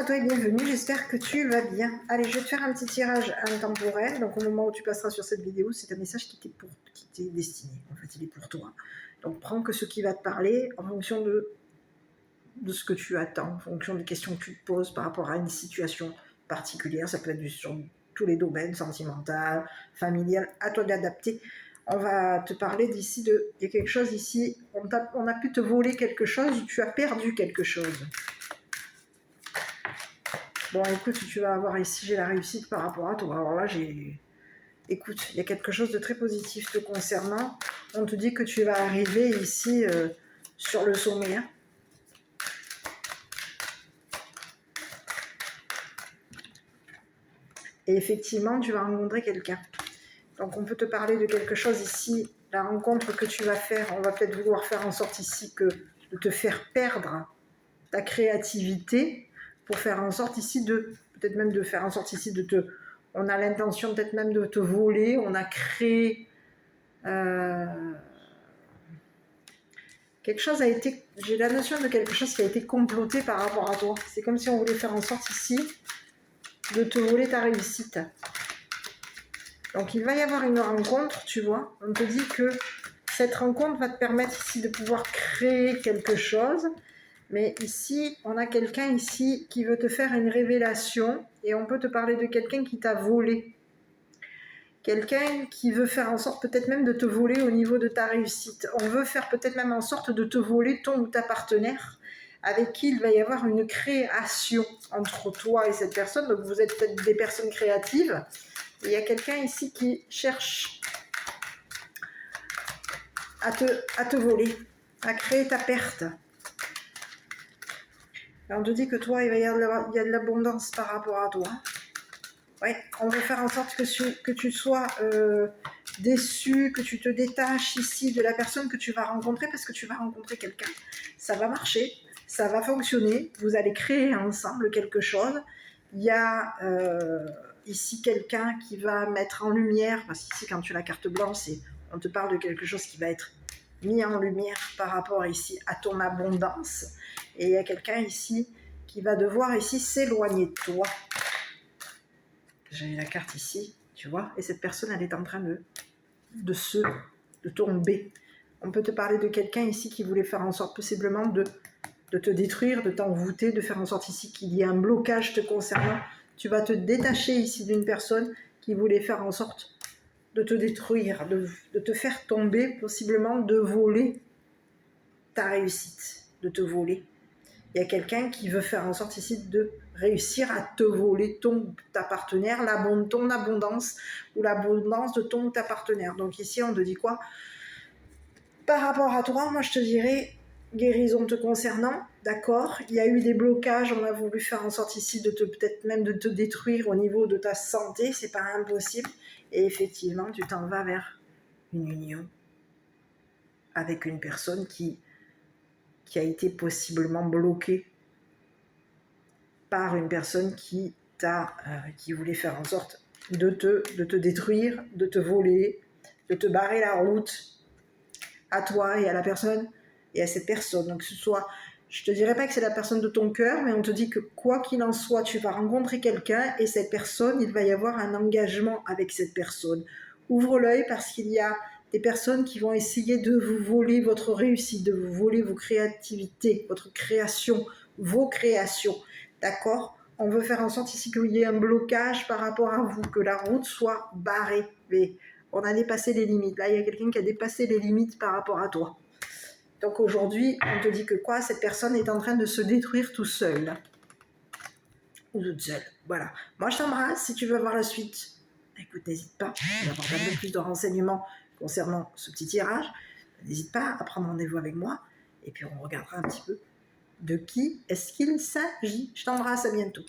à toi et bienvenue, j'espère que tu vas bien. Allez, je vais te faire un petit tirage intemporel. Donc au moment où tu passeras sur cette vidéo, c'est un message qui t'est destiné. En fait, il est pour toi. Donc prends que ce qui va te parler en fonction de ce que tu attends, en fonction des questions que tu te poses par rapport à une situation particulière. Ça peut être sur tous les domaines, sentimental, familial, à toi d'adapter. On va te parler d'ici il y a quelque chose ici, on a pu te voler quelque chose ou tu as perdu quelque chose. Bon, écoute, tu vas avoir ici, j'ai la réussite par rapport à toi. Alors là, écoute, il y a quelque chose de très positif te concernant. On te dit que tu vas arriver ici sur le sommet. Hein. Et effectivement, tu vas rencontrer quelqu'un. Donc, on peut te parler de quelque chose ici. La rencontre que tu vas faire, on va peut-être vouloir faire en sorte ici de te faire perdre ta créativité pour faire en sorte ici peut-être même de faire en sorte ici on a l'intention peut-être même de te voler, on a créé quelque chose j'ai la notion de quelque chose qui a été comploté par rapport à toi. C'est comme si on voulait faire en sorte ici de te voler ta réussite. Donc il va y avoir une rencontre, tu vois, on te dit que cette rencontre va te permettre ici de pouvoir créer quelque chose. Mais ici, on a quelqu'un ici qui veut te faire une révélation et on peut te parler de quelqu'un qui t'a volé. Quelqu'un qui veut faire en sorte peut-être même de te voler au niveau de ta réussite. On veut faire peut-être même en sorte de te voler ton ou ta partenaire avec qui il va y avoir une création entre toi et cette personne. Donc vous êtes peut-être des personnes créatives. Et il y a quelqu'un ici qui cherche à te voler, à créer ta perte. On te dit que toi, il y a de l'abondance par rapport à toi. Ouais, on veut faire en sorte que tu sois déçu, que tu te détaches ici de la personne que tu vas rencontrer parce que tu vas rencontrer quelqu'un. Ça va marcher, ça va fonctionner, vous allez créer ensemble quelque chose. Il y a ici quelqu'un qui va mettre en lumière, parce qu'ici quand tu as la carte blanche, on te parle de quelque chose qui va être mis en lumière par rapport ici à ton abondance. Et il y a quelqu'un ici qui va devoir ici s'éloigner de toi. J'ai la carte ici, tu vois, et cette personne, elle est en train de tomber. On peut te parler de quelqu'un ici qui voulait faire en sorte possiblement de te détruire, de t'envoûter, de faire en sorte ici qu'il y ait un blocage te concernant. Tu vas te détacher ici d'une personne qui voulait faire en sorte de te détruire, de te faire tomber, possiblement de voler ta réussite, de te voler. Il y a quelqu'un qui veut faire en sorte ici de réussir à te voler ta partenaire, ton abondance ou l'abondance de ton ou ta partenaire. Donc ici, on te dit quoi? Par rapport à toi, moi je te dirais guérison te concernant, d'accord. Il y a eu des blocages, on a voulu faire en sorte ici peut-être même de te détruire au niveau de ta santé, c'est pas impossible. Et effectivement, tu t'en vas vers une union avec une personne qui a été possiblement bloquée par une personne qui voulait faire en sorte de te détruire, de te voler, de te barrer la route à toi et à la personne et à cette personne. Donc je te dirais pas que c'est la personne de ton cœur, mais on te dit que quoi qu'il en soit, tu vas rencontrer quelqu'un et cette personne, il va y avoir un engagement avec cette personne. Ouvre l'œil parce qu'il y a des personnes qui vont essayer de vous voler votre réussite, de vous voler vos créativités, votre création, vos créations. D'accord? On veut faire en sorte ici qu'il y ait un blocage par rapport à vous, que la route soit barrée. Mais on a dépassé les limites. Là, il y a quelqu'un qui a dépassé les limites par rapport à toi. Donc aujourd'hui, on te dit que quoi? Cette personne est en train de se détruire tout seul. Ou toute seule. Voilà. Moi, je t'embrasse. Si tu veux avoir la suite, écoute, n'hésite pas. Je vais avoir un peu plus de renseignements concernant ce petit tirage. N'hésite pas à prendre rendez-vous avec moi. Et puis, on regardera un petit peu de qui est-ce qu'il s'agit. Je t'embrasse, à bientôt.